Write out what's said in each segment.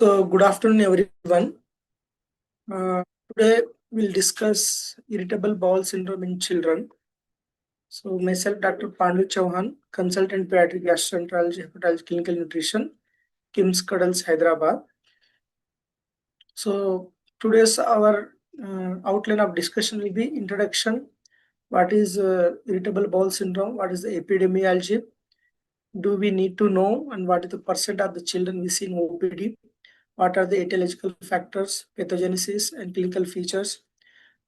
So, good afternoon, everyone. Today we'll discuss irritable bowel syndrome in children. So, myself, Dr. Pandu, consultant pediatric gastroenterology, hepatology, clinical nutrition, KIMS Cuddles, Hyderabad. So, today's our outline of discussion will be introduction. What is irritable bowel syndrome? What is the epidemiology? Do we need to know? And what is the percent of the children we see in OPD? What are the etiological factors, pathogenesis, and clinical features?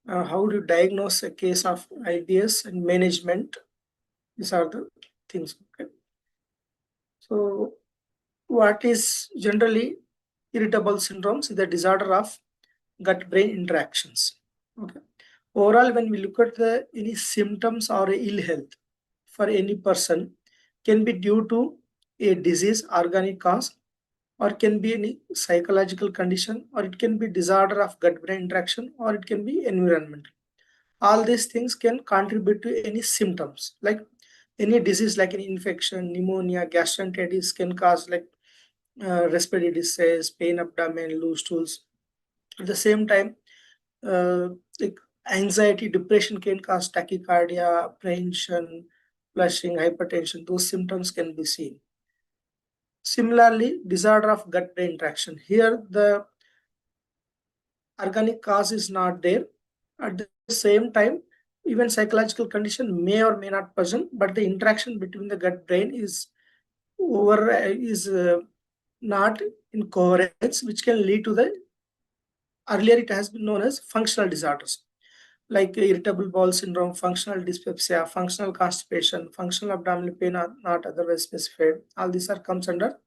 How do you diagnose a case of IBS and management? These are the things. Okay. So, what is generally irritable syndromes? The disorder of gut-brain interactions. Okay. Overall, when we look at the any symptoms or ill health for any person, can be due to a disease, organic cause, or can be any psychological condition, or it can be disorder of gut-brain interaction, or it can be environmental. All these things can contribute to any symptoms, like any disease like an infection, pneumonia, gastroenteritis can cause like respiratory distress, pain, abdomen, loose stools. At the same time, like anxiety, depression can cause tachycardia, apprehension, flushing, hypertension. Those symptoms can be seen. Similarly, disorder of gut-brain interaction. Here, the organic cause is not there. At the same time, even psychological condition may or may not present, but the interaction between the gut-brain is not in coherence, which can lead to the earlier it has been known as functional disorders like irritable bowel syndrome, functional dyspepsia, functional constipation, functional abdominal pain are not otherwise specified. All these are comes under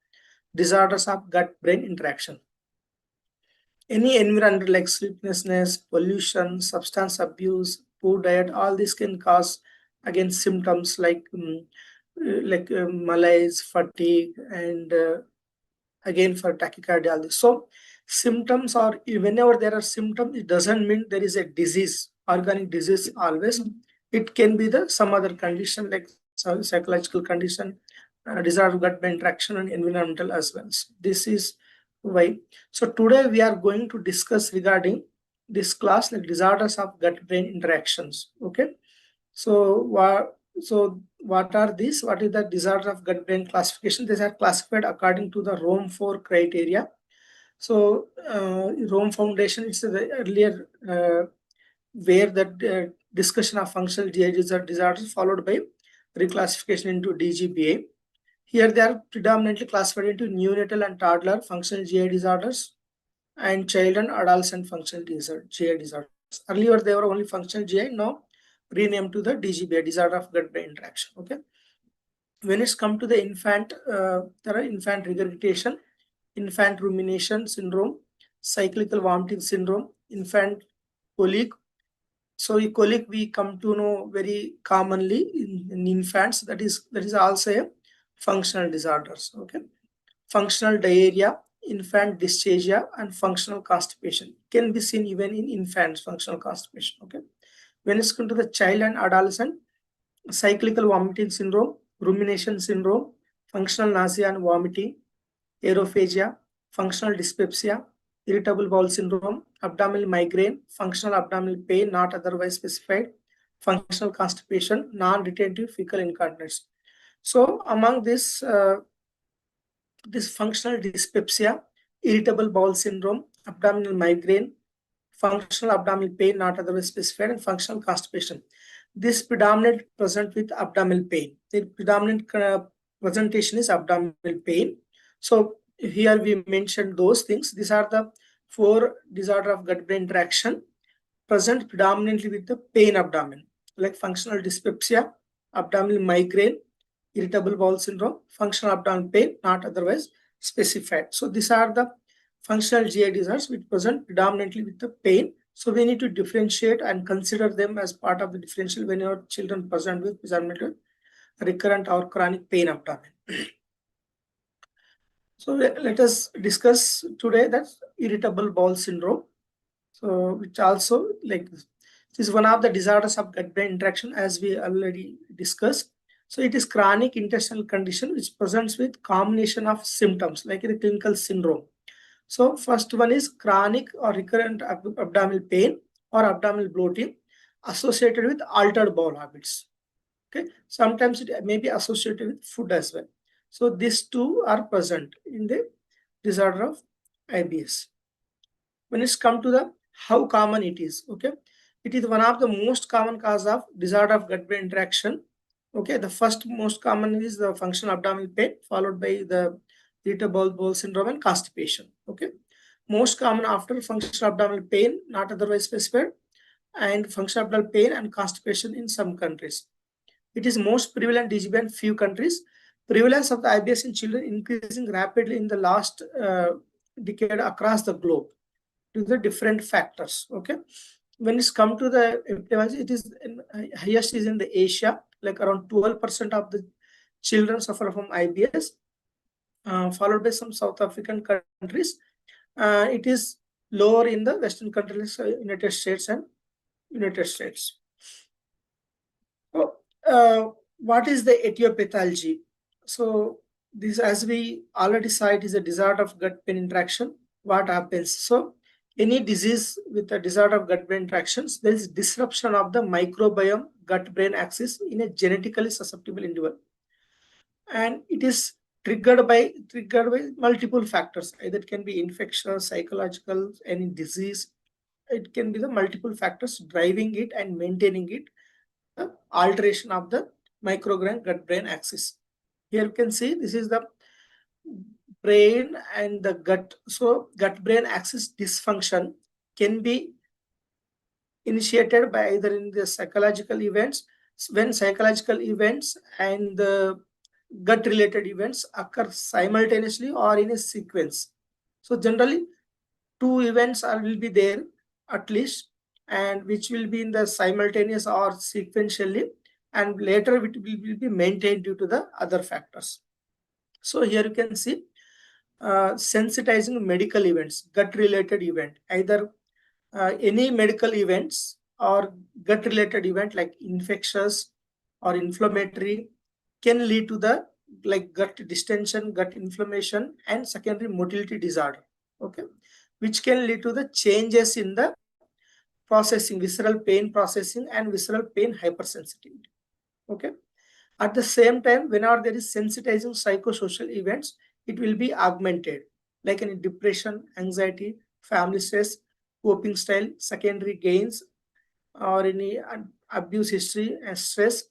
disorders of gut-brain interaction. Any environment like sleeplessness, pollution, substance abuse, poor diet, all this can cause again symptoms like malaise, fatigue, and again for tachycardia. All this. So symptoms are whenever there are symptoms, it doesn't mean there is a disease, organic disease always. It can be the some other condition like psychological condition, disorder of gut-brain interaction, and environmental as well. So this is why. So today we are going to discuss regarding this class like disorders of gut-brain interactions. Okay. So what are these? What is the disorder of gut-brain classification? These are classified according to the Rome 4 criteria. So Rome Foundation is the earlier where the discussion of functional GI disorders followed by reclassification into DGBA. Here they are predominantly classified into neonatal and toddler functional GI disorders and child and adolescent functional GI disorders. Earlier they were only functional GI, now renamed to the DGBA, disorder of gut-brain interaction. Okay. When it's come to the infant, there are infant regurgitation, infant rumination syndrome, cyclical vomiting syndrome, infant colic. So colic we come to know very commonly in infants. That is also a functional disorders. Okay. Functional diarrhea, infant dysphagia, and functional constipation can be seen even in infants. Functional constipation. Okay. When it's come to the child and adolescent, cyclical vomiting syndrome, rumination syndrome, functional nausea and vomiting, aerophagia, functional dyspepsia, irritable bowel syndrome, abdominal migraine, functional abdominal pain not otherwise specified, functional constipation, non-retentive fecal incontinence. So among this functional dyspepsia, irritable bowel syndrome, abdominal migraine, functional abdominal pain not otherwise specified, and functional constipation. This predominant present with abdominal pain. The predominant presentation is abdominal pain. So here we mentioned those things. These are the 4 disorder of gut-brain interaction present predominantly with the pain abdomen, like functional dyspepsia, abdominal migraine, irritable bowel syndrome, functional abdominal pain not otherwise specified. So these are the functional GI disorders which present predominantly with the pain. So we need to differentiate and consider them as part of the differential when your children present with predominantly recurrent or chronic pain abdomen. So let us discuss today that irritable bowel syndrome. So which also like this is one of the disorders of gut-brain interaction as we already discussed. So it is chronic intestinal condition which presents with combination of symptoms like the clinical syndrome. So first one is chronic or recurrent abdominal pain or abdominal bloating associated with altered bowel habits. Okay, sometimes it may be associated with food as well. So these two are present in the disorder of IBS. When it's come to the how common it is, okay, it is one of the most common cause of disorder of gut-brain interaction. Okay, the first most common is the functional abdominal pain, followed by the irritable bowel syndrome and constipation. Okay, most common after functional abdominal pain, not otherwise specified, and functional abdominal pain and constipation in some countries. It is most prevalent in few countries. Prevalence of the IBS in children increasing rapidly in the last decade across the globe due to the different factors. Okay, when it's come to the epidemiology, it is highest is in the Asia, like around 12% of the children suffer from IBS, followed by some South African countries. It is lower in the Western countries, United States and United States. Oh, what is the etiology? So this, as we already saw, it is a disorder of gut-brain interaction. What happens? So any disease with a disorder of gut-brain interactions, there is disruption of the microbiome gut-brain axis in a genetically susceptible individual, and it is triggered by multiple factors. Either it can be infectious, psychological, any disease. It can be the multiple factors driving it and maintaining it, the alteration of the microgram gut-brain axis. Here you can see this is the brain and the gut. So gut-brain axis dysfunction can be initiated by either in the psychological events, when psychological events and the gut-related events occur simultaneously or in a sequence. So generally, two events will be there at least, and which will be in the simultaneous or sequentially, and later it will be maintained due to the other factors. So here you can see sensitizing medical events, gut related event, either any medical events or gut related event like infectious or inflammatory can lead to the like gut distension, gut inflammation, and secondary motility disorder. Okay, which can lead to the changes in the processing, visceral pain processing, and visceral pain hypersensitivity. Okay, at the same time, whenever there is sensitizing psychosocial events, it will be augmented, like any depression, anxiety, family stress, coping style, secondary gains, or any abuse history and stress.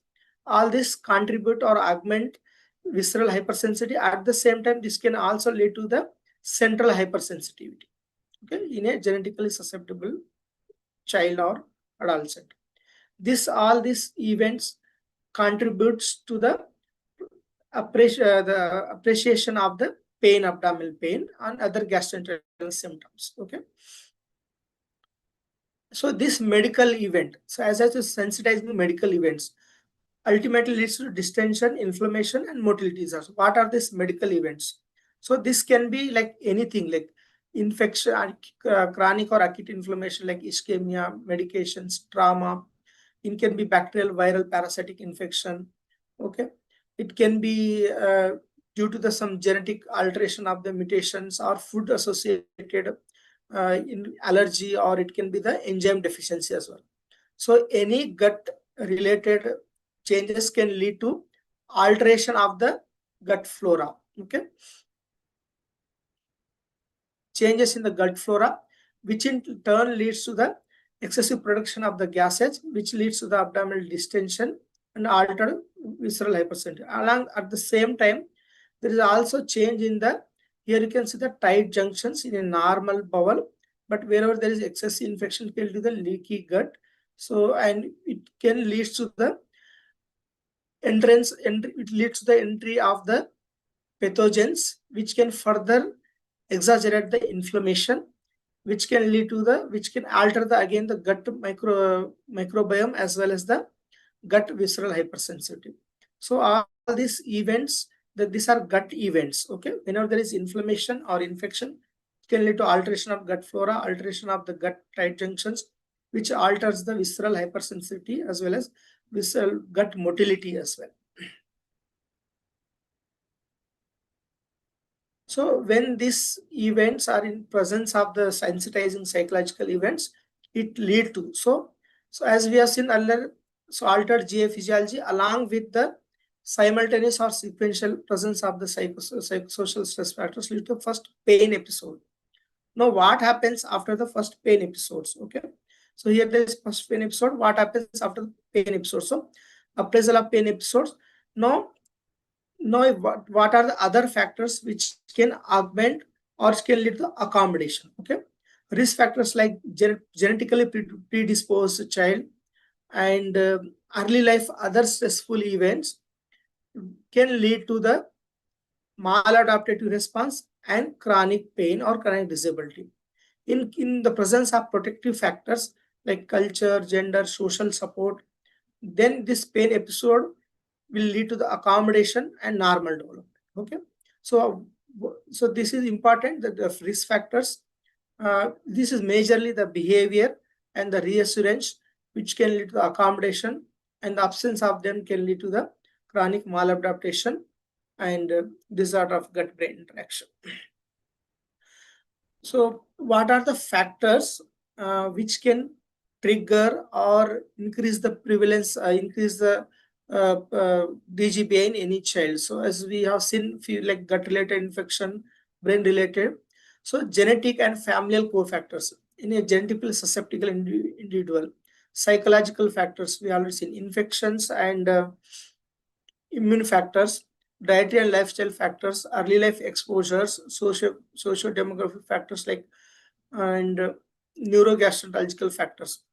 All this contribute or augment visceral hypersensitivity. At the same time, this can also lead to the central hypersensitivity, okay, in a genetically susceptible child or adolescent. All these events contributes to the appreciation of the pain, abdominal pain, and other gastrointestinal symptoms. Okay. So this medical event, so as I was sensitizing medical events, ultimately leads to distension, inflammation, and motility disorders. What are these medical events? So this can be like anything, like infection, chronic or acute inflammation, like ischemia, medications, trauma. It can be bacterial, viral, parasitic infection. Okay, it can be due to the some genetic alteration of the mutations or food associated in allergy, or it can be the enzyme deficiency as well. So any gut related changes can lead to alteration of the gut flora. Okay, changes in the gut flora, which in turn leads to the excessive production of the gases, which leads to the abdominal distension and altered visceral hypersensitivity. Along at the same time, there is also change in the, here you can see the tight junctions in a normal bowel, but wherever there is excessive infection, it can lead to the leaky gut. So, and it can lead to the it leads to the entry of the pathogens, which can further exaggerate the inflammation, which can lead to the, which can alter the again the gut microbiome as well as the gut visceral hypersensitivity. So all these events, that these are gut events. Okay, whenever there is inflammation or infection, it can lead to alteration of gut flora, alteration of the gut tight junctions, which alters the visceral hypersensitivity as well as visceral gut motility as well. So when these events are in presence of the sensitizing psychological events, it lead to so as we have seen earlier, so altered GA physiology along with the simultaneous or sequential presence of the psychosocial stress factors lead to first pain episode. Now, what happens after the first pain episodes? Okay, so here there is first pain episode. What happens after the pain episode? So, appraisal of pain episodes. Now, what are the other factors which can augment or can lead to accommodation? Okay, risk factors like genetically predisposed child and early life other stressful events can lead to the maladaptive response and chronic pain or chronic disability. In the presence of protective factors like culture, gender, social support, then this pain episode will lead to the accommodation and normal development. Okay, so so this is important that the risk factors. This is majorly the behavior and the reassurance which can lead to the accommodation, and the absence of them can lead to the chronic maladaptation and disorder of gut-brain interaction. So, what are the factors which can trigger or increase the prevalence, increase the DGBA in any child? So, as we have seen, few like gut-related infection, brain-related. So, genetic and familial cofactors in a genetically susceptible individual. Psychological factors we already seen infections and immune factors, dietary and lifestyle factors, early life exposures, socio-demographic factors like and neurogastroenterological factors.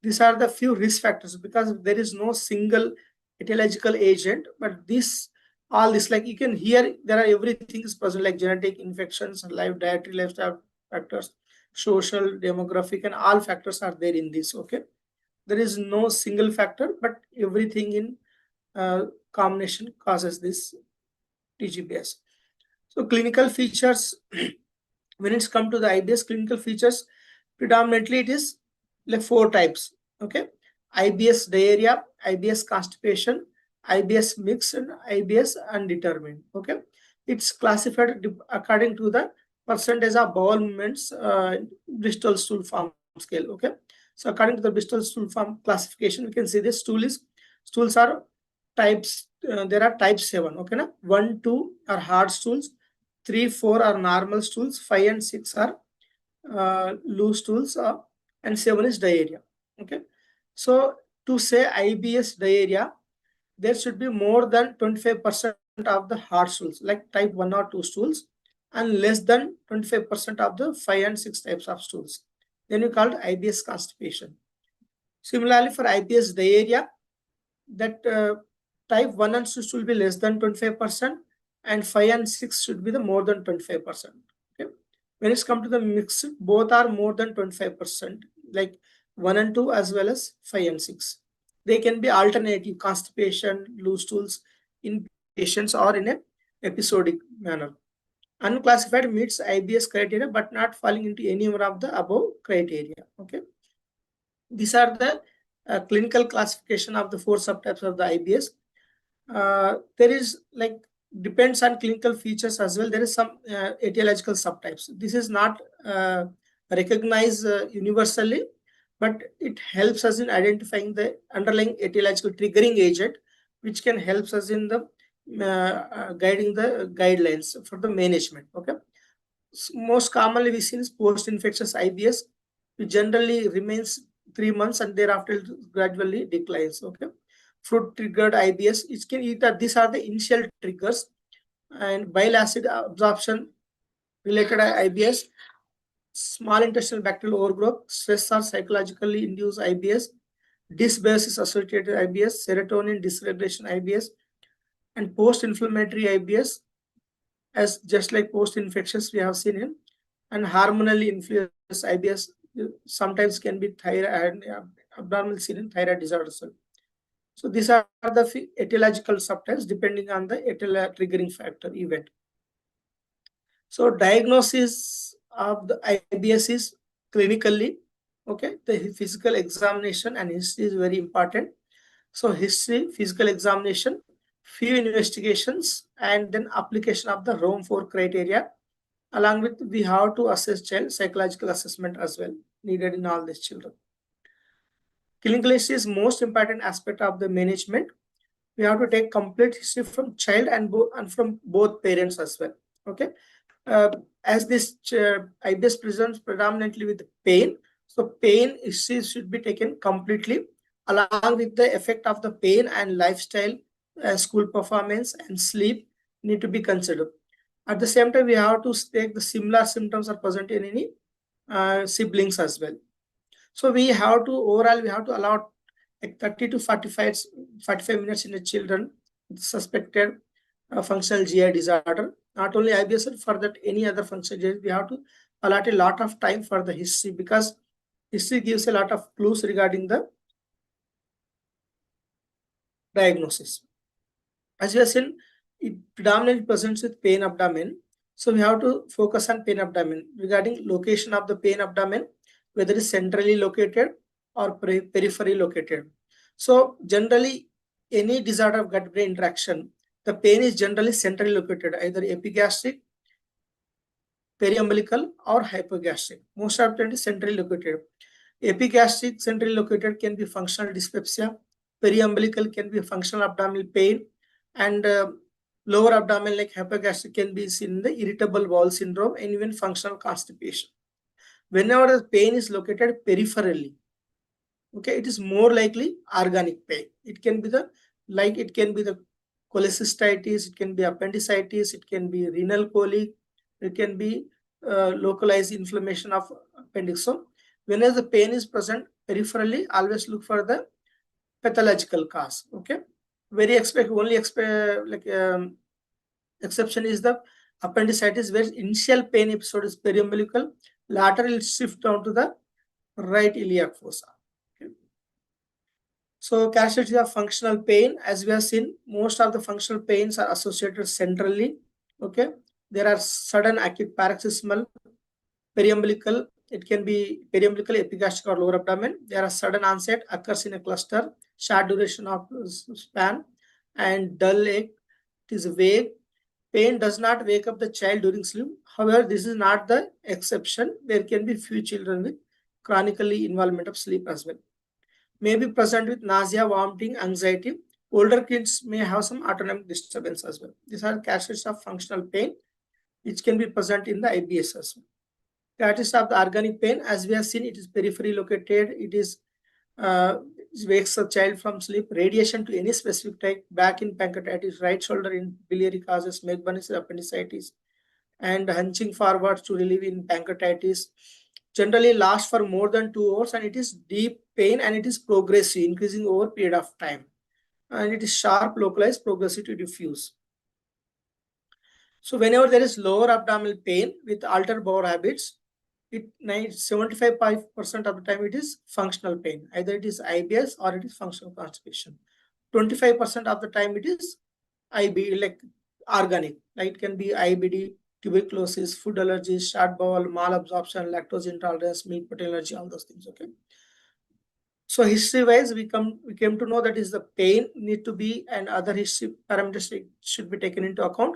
These are the few risk factors because there is no single etiological agent, but this all this like you can hear there are everything is present like genetic infections, life dietary lifestyle factors, social demographic, and all factors are there in this. Okay, there is no single factor, but everything in combination causes this TGBS. So clinical features, when it's come to the IBS clinical features, predominantly it is like four types. Okay, IBS diarrhea, IBS constipation, IBS mixed, and IBS undetermined. Okay, it's classified according to the percentage of bowel movements, Bristol stool form scale. Okay, so according to the Bristol stool form classification, we can see this stools are types. There are type 7. Okay, na 1, 2 are hard stools, 3, 4 are normal stools, 5 and 6 are loose stools, and 7 is diarrhea. Okay, so to say IBS diarrhea, there should be more than 25% of the hard stools, like type 1 or 2 stools, and less than 25% of the 5 and 6 types of stools. Then we called IBS constipation. Similarly, for IBS diarrhea, that type 1 and 6 will be less than 25%, and 5 and 6 should be the more than 25%. Okay. When it's come to the mixed, both are more than 25%, like 1 and 2 as well as 5 and 6. They can be alternative constipation, loose stools in patients or in a episodic manner. Unclassified meets IBS criteria but not falling into any one of the above criteria. Okay. These are the clinical classification of the 4 subtypes of the IBS. There is like depends on clinical features as well. There is some etiological subtypes. This is not recognized universally, but it helps us in identifying the underlying etiological triggering agent, which can help us in the guiding the guidelines for the management. Okay, most commonly we see is post-infectious IBS, which generally remains 3 months and thereafter it gradually declines. Okay, fruit triggered IBS, it can either these are the initial triggers, and bile acid absorption related IBS, small intestinal bacterial overgrowth, stress or psychologically induced IBS, dysbiosis associated IBS, serotonin dysregulation IBS, and post-inflammatory IBS, as just like post-infectious we have seen in, and hormonally influenced IBS sometimes can be thyroid abnormal seen in thyroid disorders. So these are the etiological subtypes depending on the triggering factor event. So diagnosis of the IBS is clinically, okay, the physical examination and history is very important. So history, physical examination, few investigations, and then application of the Rome 4 criteria Along with, we have to assess child psychological assessment as well, needed in all these children. Clinical history is most important aspect of the management. We have to take complete history from child and from both parents as well. Okay. Uh, as this IBS presents predominantly with pain, so pain history should be taken completely, along with the effect of the pain and lifestyle, school performance and sleep need to be considered. At the same time, we have to take the similar symptoms are present in any siblings as well. So we have to overall we have to allow like 30 to 45 minutes in the children with suspected functional GI disorder. Not only IBS, but for that any other functional GI, we have to allot a lot of time for the history, because history gives a lot of clues regarding the diagnosis. As we have seen, it predominantly presents with pain abdomen. So we have to focus on pain abdomen regarding location of the pain abdomen, whether it is centrally located or periphery located. So generally, any disorder of gut-brain interaction, the pain is generally centrally located, either epigastric, periumbilical, or hypogastric. Most of the time, it is centrally located. Epigastric, centrally located, can be functional dyspepsia. Periumbilical can be functional abdominal pain, and lower abdomen like hypogastric can be seen in the irritable bowel syndrome and even functional constipation. Whenever the pain is located peripherally, okay, it is more likely organic pain. It can be the cholecystitis, it can be appendicitis, it can be renal colic, it can be localized inflammation of appendix. So whenever the pain is present peripherally, always look for the pathological cause. Okay, exception is the appendicitis, where initial pain episode is periumbilical, lateral shift down to the right iliac fossa. Okay. So characteristics of functional pain, as we have seen, most of the functional pains are associated centrally. Okay, there are sudden acute paroxysmal, periumbilical. It can be periumbilical, epigastric, or lower abdomen. There are sudden onset, occurs in a cluster, short duration of span, and dull ache. It is vague. Pain does not wake up the child during sleep. However, this is not the exception. There can be few children with chronically involvement of sleep as well. May be present with nausea, vomiting, anxiety. Older kids may have some autonomic disturbance as well. These are characteristics of functional pain, which can be present in the IBS as well. Characteristics of the organic pain, as we have seen, it is periphery located. It wakes the child from sleep. Radiation to any specific type, back in pancreatitis, right shoulder in biliary causes, McBurney's appendicitis, and hunching forwards to relieve in pancreatitis. Generally lasts for more than 2 hours, and it is deep pain, and it is progressive, increasing over period of time. And it is sharp, localized, progressive to diffuse. So whenever there is lower abdominal pain with altered bowel habits, 75% of the time it is functional pain. Either it is IBS or it is functional constipation. 25% of the time it is IB, like organic. Like it can be IBD, tuberculosis, food allergies, short bowel, malabsorption, lactose intolerance, meat protein allergy, all those things. Okay. So history wise, we came to know that is the pain need to be, and other history parameters should be taken into account.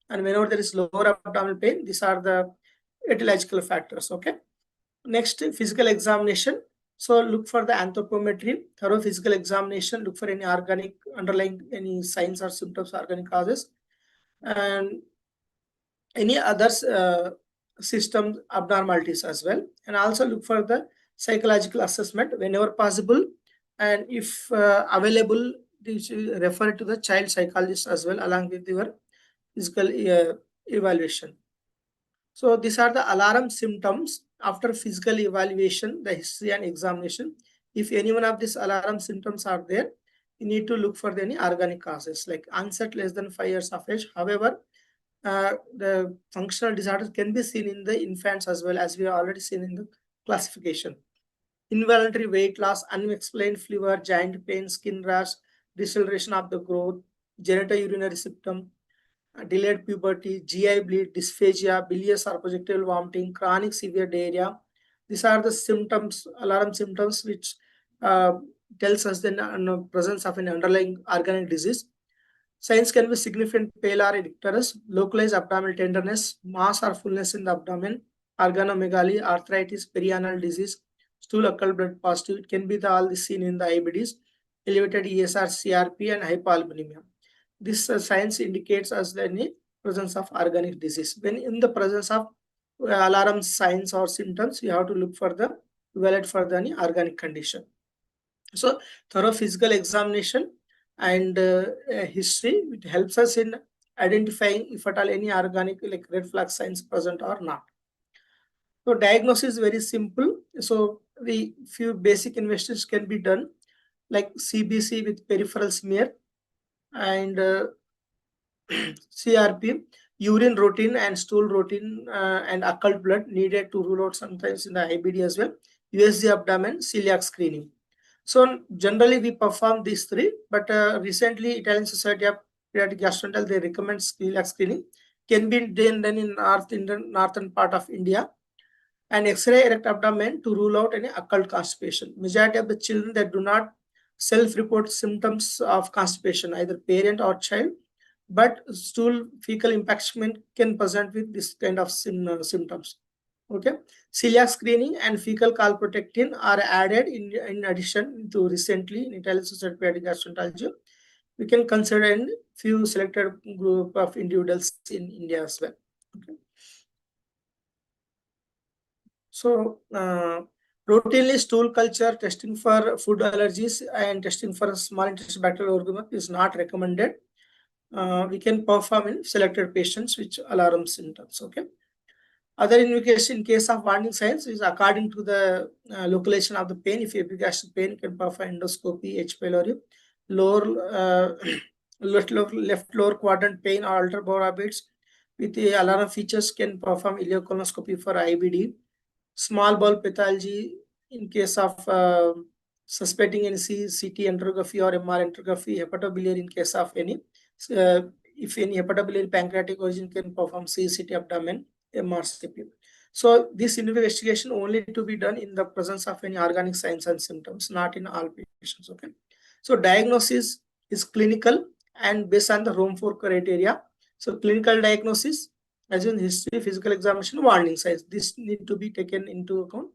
And whenever there is lower abdominal pain, these are the etiological factors. Okay. Next, physical examination. So look for the anthropometry, thorough physical examination. Look for any organic underlying any signs or symptoms, organic causes, and any other system abnormalities as well. And also look for the psychological assessment whenever possible, and if available, refer to the child psychologist as well, along with your physical evaluation. So these are the alarm symptoms after physical evaluation, the history and examination. If any one of these alarm symptoms are there, you need to look for any organic causes, like onset less than 5 years of age. However, the functional disorders can be seen in the infants as well, as we have already seen in the classification. Involuntary weight loss, unexplained fever, joint pain, skin rash, deceleration of the growth, genitourinary symptom, delayed puberty, GI bleed, dysphagia, bilious or projectile vomiting, chronic severe diarrhea. These are the symptoms, alarm symptoms, which tells us the presence of an underlying organic disease. Signs can be significant pale or icterus, localized abdominal tenderness, mass or fullness in the abdomen, organomegaly, arthritis, perianal disease, stool occult blood positive. It can be all seen in the IBDs, elevated ESR, CRP, and hypoalbuminemia. This signs indicates us the presence of organic disease. When in the presence of alarm signs or symptoms, you have to look for the evaluate for the organic condition. So thorough physical examination and history, it helps us in identifying if at all any organic like red flag signs present or not. So diagnosis is very simple. So the few basic investigations can be done like CBC with peripheral smear and CRP, urine routine and stool routine and occult blood needed to rule out sometimes in the IBD as well. USG abdomen, celiac screening. So generally we perform these three, but recently Italian Society of Pediatric Gastroenterology they recommend celiac screening can be done in northern part of India, and X-ray erect abdomen to rule out any occult constipation. Majority of the children that do not self-report symptoms of constipation, either parent or child, but stool fecal impaction can present with this kind of symptoms. Okay, celiac screening and fecal calprotectin are added in addition to recently in Italian Society of Pediatric Gastroenterology. We can consider a few selected group of individuals in India as well. Okay. So routinely stool culture testing for food allergies and testing for small intestinal bacterial overgrowth is not recommended. We can perform in selected patients which alarm symptoms. Okay. Other indication in case of warning signs is according to the localization of the pain. If epigastric pain, can perform endoscopy, H. pylori, lower left lower quadrant pain or altered bowel habits with the alarm features can perform ileocolonoscopy for IBD. Small bowel pathology in case of suspecting any CT enterography or MR enterography, hepatobiliary in case of any if any hepatobiliary pancreatic origin can perform CT abdomen, MRCP. So this investigation only to be done in the presence of any organic signs and symptoms, not in all patients. Okay. So diagnosis is clinical and based on the Rome 4 criteria. So clinical diagnosis, as in history, physical examination, warning signs. This need to be taken into account.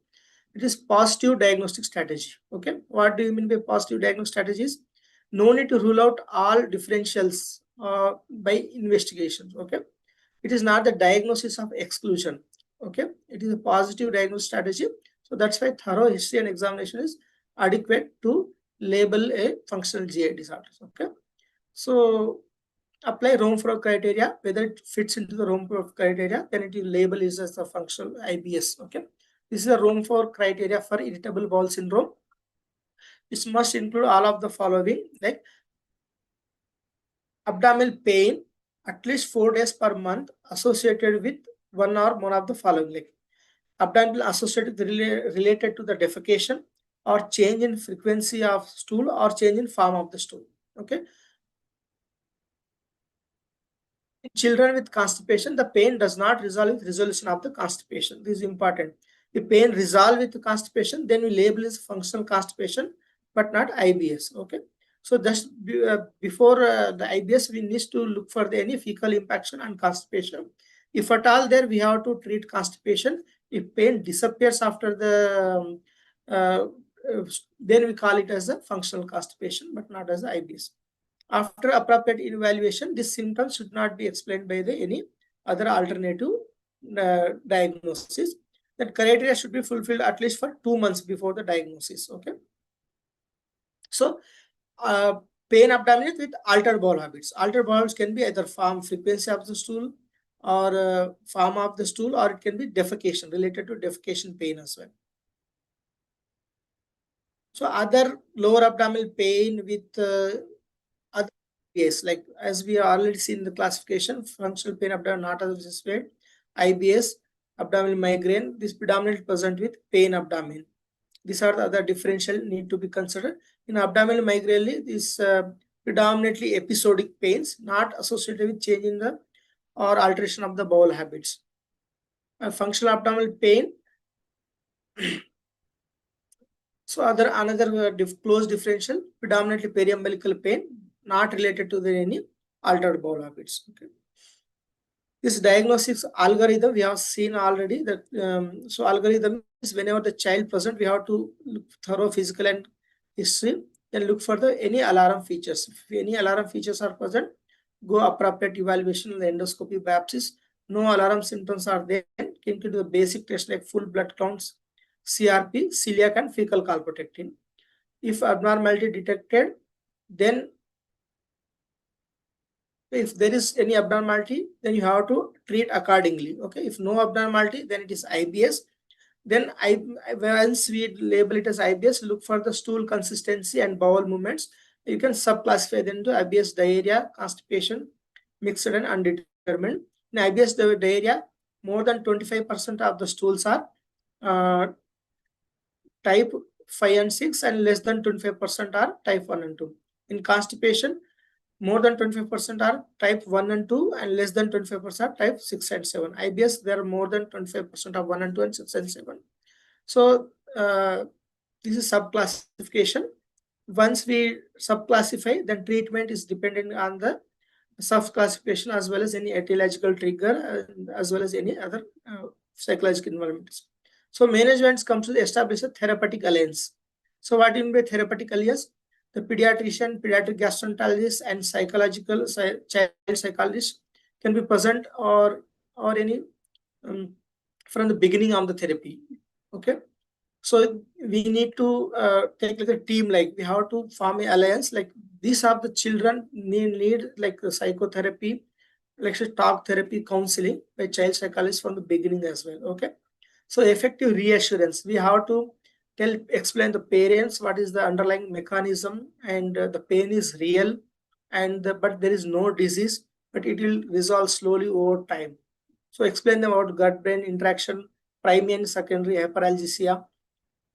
It is positive diagnostic strategy. Okay. What do you mean by positive diagnostic strategies? No need to rule out all differentials by investigations. Okay. It is not the diagnosis of exclusion. Okay. It is a positive diagnostic strategy. So that's why thorough history and examination is adequate to label a functional GI disorder. Okay. So apply Rome 4 criteria, whether it fits into the Rome 4 criteria, then it will label is as the functional IBS. Okay. This is the Rome 4 criteria for irritable bowel syndrome. It must include all of the following, like abdominal pain at least 4 days per month associated with one or more of the following, like abdominal associated related to the defecation or change in frequency of stool or change in form of the stool. Okay. In children with constipation, the pain does not resolve with resolution of the constipation. This is important. If pain resolve with constipation, then we label as functional constipation, but not IBS. Okay. So just before the IBS, we need to look for any fecal impaction and constipation. If at all there, we have to treat constipation. If pain disappears after the, then we call it as a functional constipation, but not as IBS. After appropriate evaluation, this symptom should not be explained by any other alternative diagnosis. That criteria should be fulfilled at least for 2 months before the diagnosis. Okay. So pain abdomen with altered bowel habits. Altered bowel habits can be either form frequency of the stool or form of the stool, or it can be defecation, related to defecation pain as well. So other lower abdominal pain with other IBS, like as we have already seen the classification, functional pain abdomen not associated, IBS, abdominal migraine, this predominantly present with pain abdomen. These are the other differential need to be considered. In abdominal migraine, this predominantly episodic pains, not associated with change in the or alteration of the bowel habits. Functional abdominal pain. So another close differential, predominantly periumbilical pain, not related to any altered bowel habits. Okay. This diagnostics algorithm we have seen already that so algorithm is whenever the child present, we have to look thorough physical and history, then look for the any alarm features. If any alarm features are present, go appropriate evaluation in the endoscopy biopsies. No alarm symptoms are there, came to the basic test like full blood counts, CRP, celiac and fecal calprotectin. If abnormality detected, then if there is any abnormality, then you have to treat accordingly. Okay. If no abnormality, then it is IBS. Then once we label it as IBS, look for the stool consistency and bowel movements. You can subclassify them into IBS diarrhea, constipation, mixed and undetermined. In IBS diarrhea, more than 25% of the stools are uh, type 5 and 6, and less than 25% are type 1 and 2. In constipation, more than 25% are type 1 and 2, and less than 25% are type 6 and 7. IBS, there are more than 25% of 1 and 2 and 6 and 7. So this is subclassification. Once we subclassify, then treatment is dependent on the subclassification as well as any etiological trigger, as well as any other psychological environments. So management comes to establish a therapeutic alliance. So what do you mean by therapeutic alliance? The pediatrician, pediatric gastroenterologist, and psychological child psychologist can be present or any from the beginning of the therapy. Okay. So we need to take like a team, like we have to form an alliance. Like these are the children need like psychotherapy, like talk therapy, counseling by child psychologist from the beginning as well. Okay. So effective reassurance, we have to explain the parents what is the underlying mechanism, and the pain is real, and but there is no disease, but it will resolve slowly over time. So explain them about gut brain interaction, primary and secondary hyperalgesia,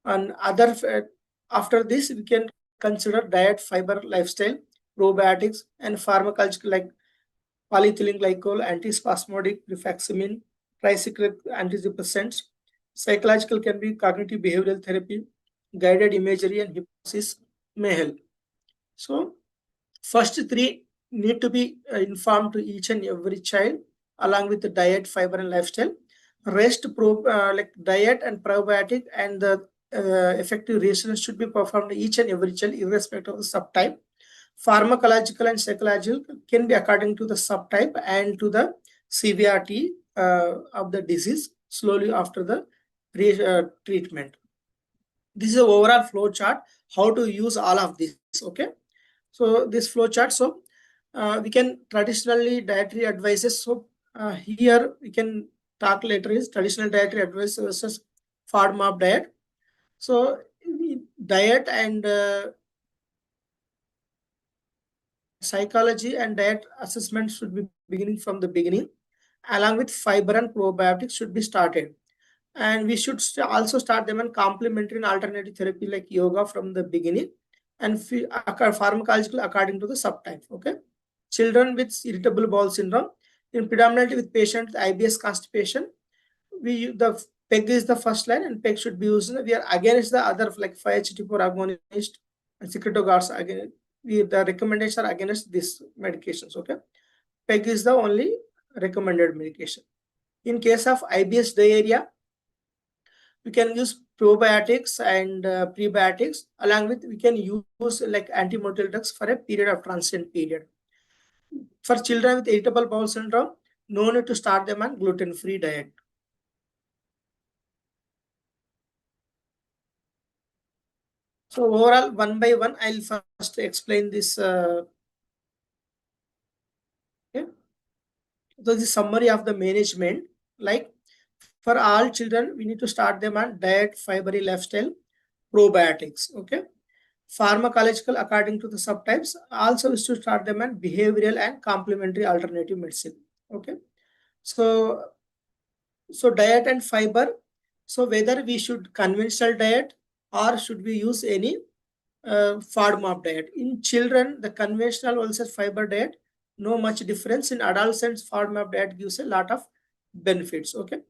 and other. After this, we can consider diet, fiber, lifestyle, probiotics, and pharmacological like polyethylene glycol, antispasmodic, rifaximin, tricyclic antidepressants. Psychological can be cognitive behavioral therapy, guided imagery, and hypnosis may help. So, first three need to be informed to each and every child, along with the diet, fiber, and lifestyle. Rest, like diet and probiotic, and the effective reassurance should be performed each and every child, irrespective of the subtype. Pharmacological and psychological can be according to the subtype and to the severity of the disease slowly after the treatment. This is an overall flow chart, how to use all of this. Okay. So this flow chart, so we can traditionally dietary advices. So here we can talk later is traditional dietary advice versus FODMAP diet. So diet and psychology and diet assessment should be beginning from the beginning, along with fiber and probiotics should be started. And we should also start them in complementary and alternative therapy like yoga from the beginning, and pharmacological according to the subtype. Okay. Children with irritable bowel syndrome, in predominantly with patients with IBS constipation, the PEG is the first line, and PEG should be used. We are against the other like 5-HT4 agonist and secretagogues again. The recommendation are against these medications. Okay. PEG is the only recommended medication. In case of IBS diarrhea, we can use probiotics and prebiotics, along with we can use like antimalarial drugs for a period of transient period. For children with irritable bowel syndrome, no need to start them on gluten-free diet. So overall, one by one, I'll first explain this. Okay. So the summary of the management, like for all children, we need to start them on diet, fibery lifestyle, probiotics. Okay. Pharmacological according to the subtypes. Also is to start them on behavioral and complementary alternative medicine. Okay. So diet and fiber. So whether we should conventional diet or should we use any FODMAP diet. In children, the conventional versus fiber diet, no much difference. In adolescents, FODMAP diet gives a lot of benefits. Okay.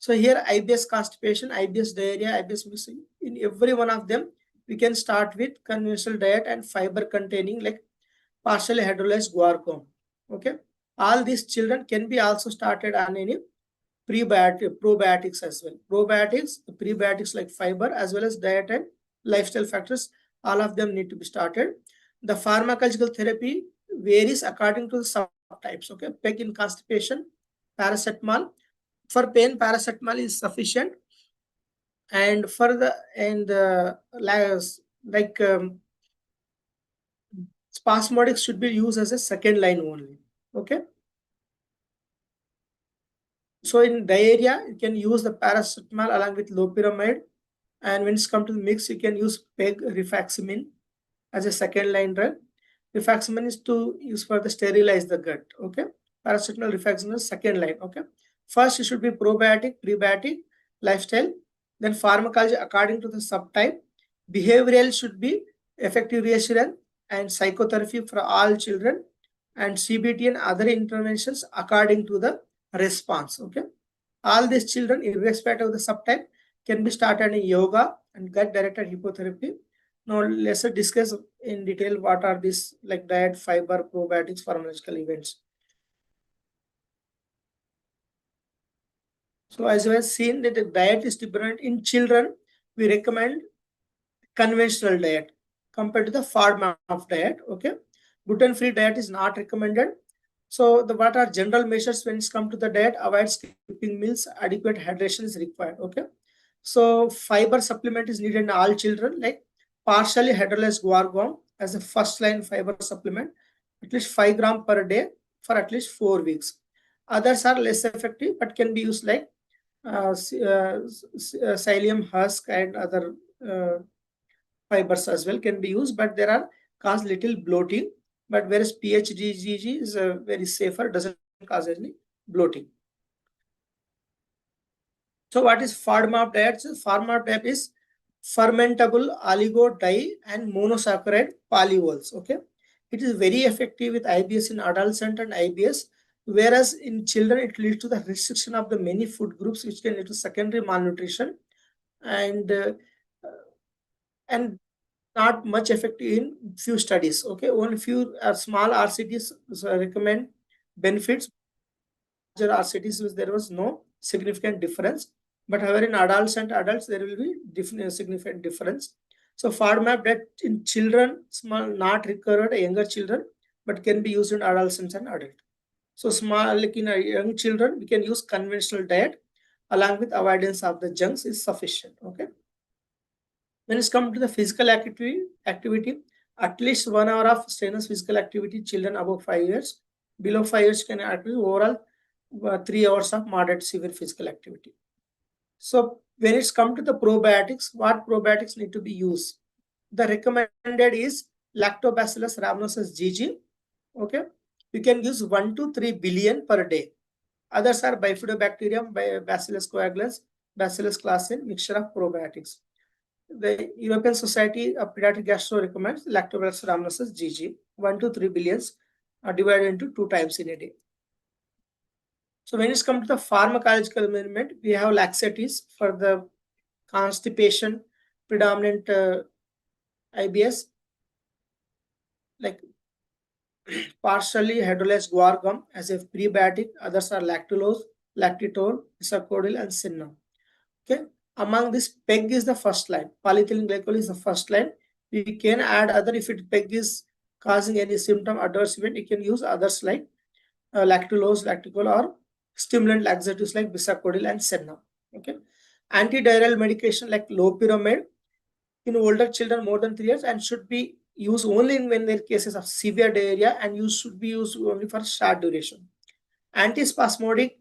So here IBS constipation, IBS diarrhea, IBS missing, in every one of them, we can start with conventional diet and fiber containing like partially hydrolyzed guar corn. Okay, all these children can be also started on any probiotics as well. Probiotics, prebiotics like fiber as well as diet and lifestyle factors, all of them need to be started. The pharmacological therapy varies according to the subtypes. Okay, PEG in constipation, paracetamol. For pain, paracetamol is sufficient, and for the and like spasmodics should be used as a second line only. Okay. So in diarrhea, you can use the paracetamol along with loperamide. And when it's come to the mix, you can use PEG rifaximin as a second line drug. Rifaximin is to use for the sterilize the gut. Okay. Paracetamol, rifaximin is second line. Okay. First, it should be probiotic, prebiotic, lifestyle. Then pharmacology according to the subtype. Behavioral should be effective reassurance and psychotherapy for all children, and CBT and other interventions according to the response. Okay. All these children, irrespective of the subtype, can be started in yoga and gut directed hypotherapy. Now let's discuss in detail what are these like diet, fiber, probiotics, pharmacological events. So as we have seen that the diet is different in children, we recommend conventional diet compared to the FODMAP diet. Okay, gluten-free diet is not recommended. So the what are general measures when it's come to the diet? Avoid skipping meals. Adequate hydration is required. Okay. So fiber supplement is needed in all children, like partially hydrolyzed guar gum as a first line fiber supplement, at least 5 gram per day for at least 4 weeks. Others are less effective but can be used like psyllium husk and other fibers as well can be used, but there are cause little bloating. But whereas PHDGG is very safer, doesn't cause any bloating. So what is FODMAP diet? So FODMAP diet is fermentable oligo di and monosaccharide polyols. Okay, it is very effective with IBS in adolescent and IBS, whereas in children it leads to the restriction of the many food groups, which can lead to secondary malnutrition and and not much effective in few studies. Okay, only few small RCTs recommend benefits. Larger RCTs there was no significant difference, but however in adults and adults there will be significant difference. So FODMAP that in children, small, not recovered younger children, but can be used in adolescents and adults. So small, like in young children, we can use conventional diet along with avoidance of the junks is sufficient. Okay. When it's come to the physical activity, at least 1 hour of strenuous physical activity, children above 5 years, below 5 years can at least overall 3 hours of moderate severe physical activity. So when it's come to the probiotics, what probiotics need to be used? The recommended is Lactobacillus rhamnosus GG. Okay, you can use 1 to 3 billion per day. Others are Bifidobacterium, Bacillus coagulans, Bacillus classen, mixture of probiotics. The European Society of Pediatric Gastro recommends Lactobacillus rhamnosus GG, 1 to 3 billions are divided into 2 times in a day. So when it's come to the pharmacological management, we have laxatives for the constipation, predominant IBS, like partially hydrolyzed guar gum as a prebiotic. Others are lactulose, lactitol, isacodil, and cinna. Okay, among this, PEG is the first line. Polyethylene glycol is the first line. We can add other if it PEG is causing any symptom adverse event. You can use others like lactulose, lacticol, or stimulant laxatives like bisacodil and senna. Okay, antidiarrheal medication like loperamide in older children more than 3 years and should be used only when there are cases of severe diarrhea, and should be used only for short duration. Antispasmodic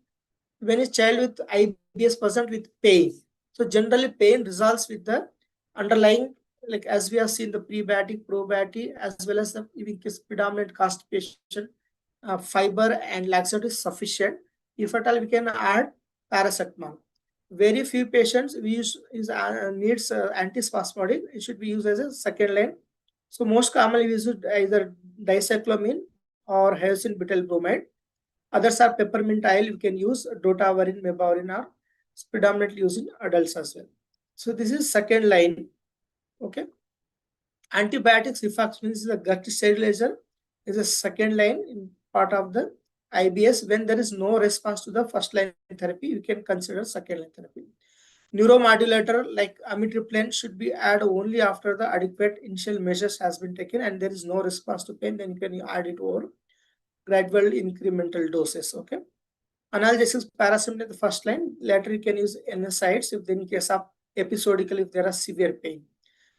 when a child with IBS present with pain. So generally pain resolves with the underlying, like as we have seen the prebiotic, probiotic, as well as the even case predominant constipation, fiber and laxative is sufficient. If at all we can add paracetamol. Very few patients we use needs antispasmodic. It should be used as a second line. So most commonly we use either dicyclomine or hyoscine butyl bromide. Others are peppermint oil. You can use dotaverine, mebaverine, or predominantly used in adults as well. So this is second line. Okay. Antibiotics, rifaximin is a gut sterilizer, is a second line in part of the IBS. When there is no response to the first line therapy, you can consider second line therapy. Neuromodulator like amitriptyline should be added only after the adequate initial measures has been taken and there is no response to pain. Then you can add it over gradual incremental doses. Okay. Analgesics, paracetamol the first line. Later you can use NSAIDs if in case of episodical if there are severe pain.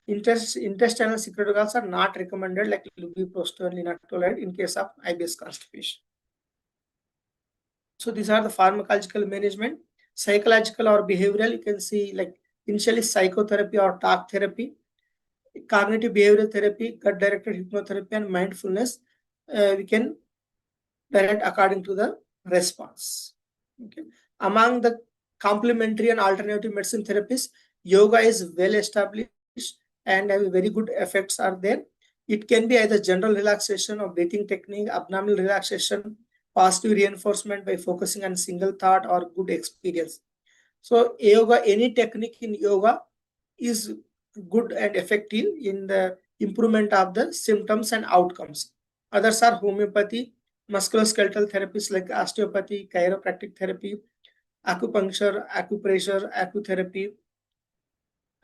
Intestinal secretagogues are not recommended like lubiprostone, linaclotide in case of IBS constipation. So these are the pharmacological management. Psychological or behavioral, you can see like initially psychotherapy or talk therapy, cognitive behavioral therapy, gut directed hypnotherapy, and mindfulness. We can direct according to the response. Okay. Among the complementary and alternative medicine therapies, yoga is well established and have very good effects are there. It can be either general relaxation or breathing technique, abdominal relaxation, positive reinforcement by focusing on single thought or good experience. So yoga, any technique in yoga is good and effective in the improvement of the symptoms and outcomes. Others are homeopathy, musculoskeletal therapies like osteopathy, chiropractic therapy, acupuncture, acupressure, acutherapy,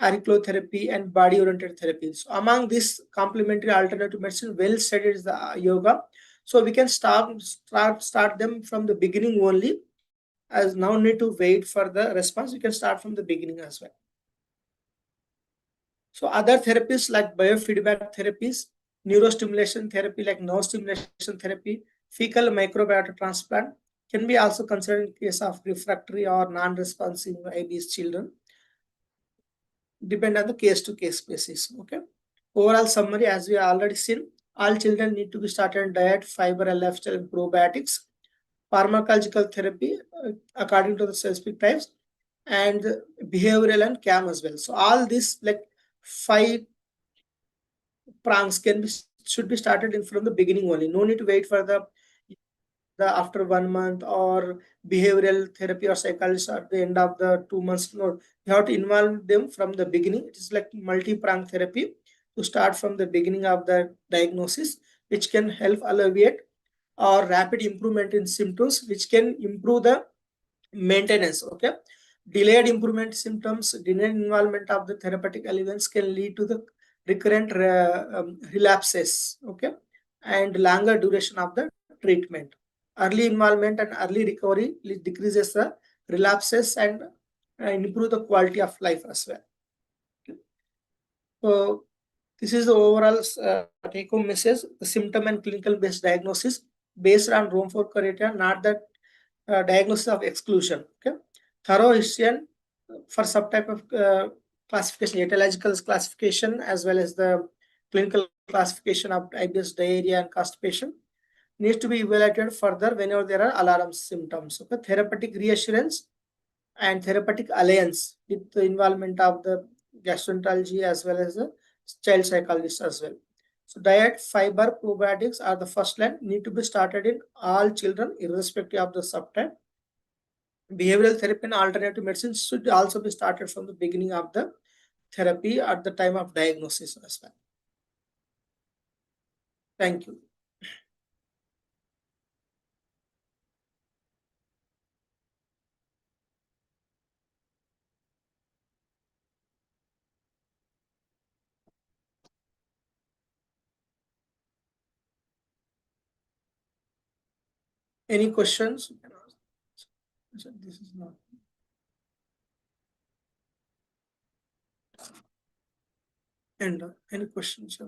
auriculotherapy, and body-oriented therapies. So among these complementary alternative medicine, well studied is the yoga. So we can start them from the beginning only. As now need to wait for the response, we can start from the beginning as well. So other therapies like biofeedback therapies, neurostimulation therapy like nerve stimulation therapy, fecal microbiota transplant can be also considered in case of refractory or non-responsive IBS children. Depend on the case-to-case basis. Okay. Overall summary, as we already seen, all children need to be started on diet, fiber, and lifestyle and probiotics, pharmacological therapy according to the specific types, and behavioral and CAM as well. So all this like 5 pranks should be started in from the beginning only. No need to wait for the after 1 month or behavioral therapy or psychologist at the end of the 2 months. No, you have to involve them from the beginning. It is like multi-prong therapy to start from the beginning of the diagnosis, which can help alleviate or rapid improvement in symptoms, which can improve the maintenance. Okay. Delayed improvement symptoms, delayed involvement of the therapeutic elements can lead to the recurrent relapses. Okay. And longer duration of the treatment. Early involvement and early recovery decreases the relapses and improve the quality of life as well. Okay. So this is the overall take-home message. The symptom and clinical based diagnosis based on Rome 4 criteria, not the diagnosis of exclusion. Okay. Thorough history for subtype of classification, etiological classification, as well as the clinical classification of IBS, diarrhea, and constipation needs to be evaluated further whenever there are alarm symptoms. Okay. Therapeutic reassurance and therapeutic alliance with the involvement of the gastroenterology as well as the child psychologist as well. So diet, fiber, probiotics are the first line, need to be started in all children irrespective of the subtype. Behavioral therapy and alternative medicine should also be started from the beginning of the therapy at the time of diagnosis as well. Thank you. Any questions? This is not. And any questions?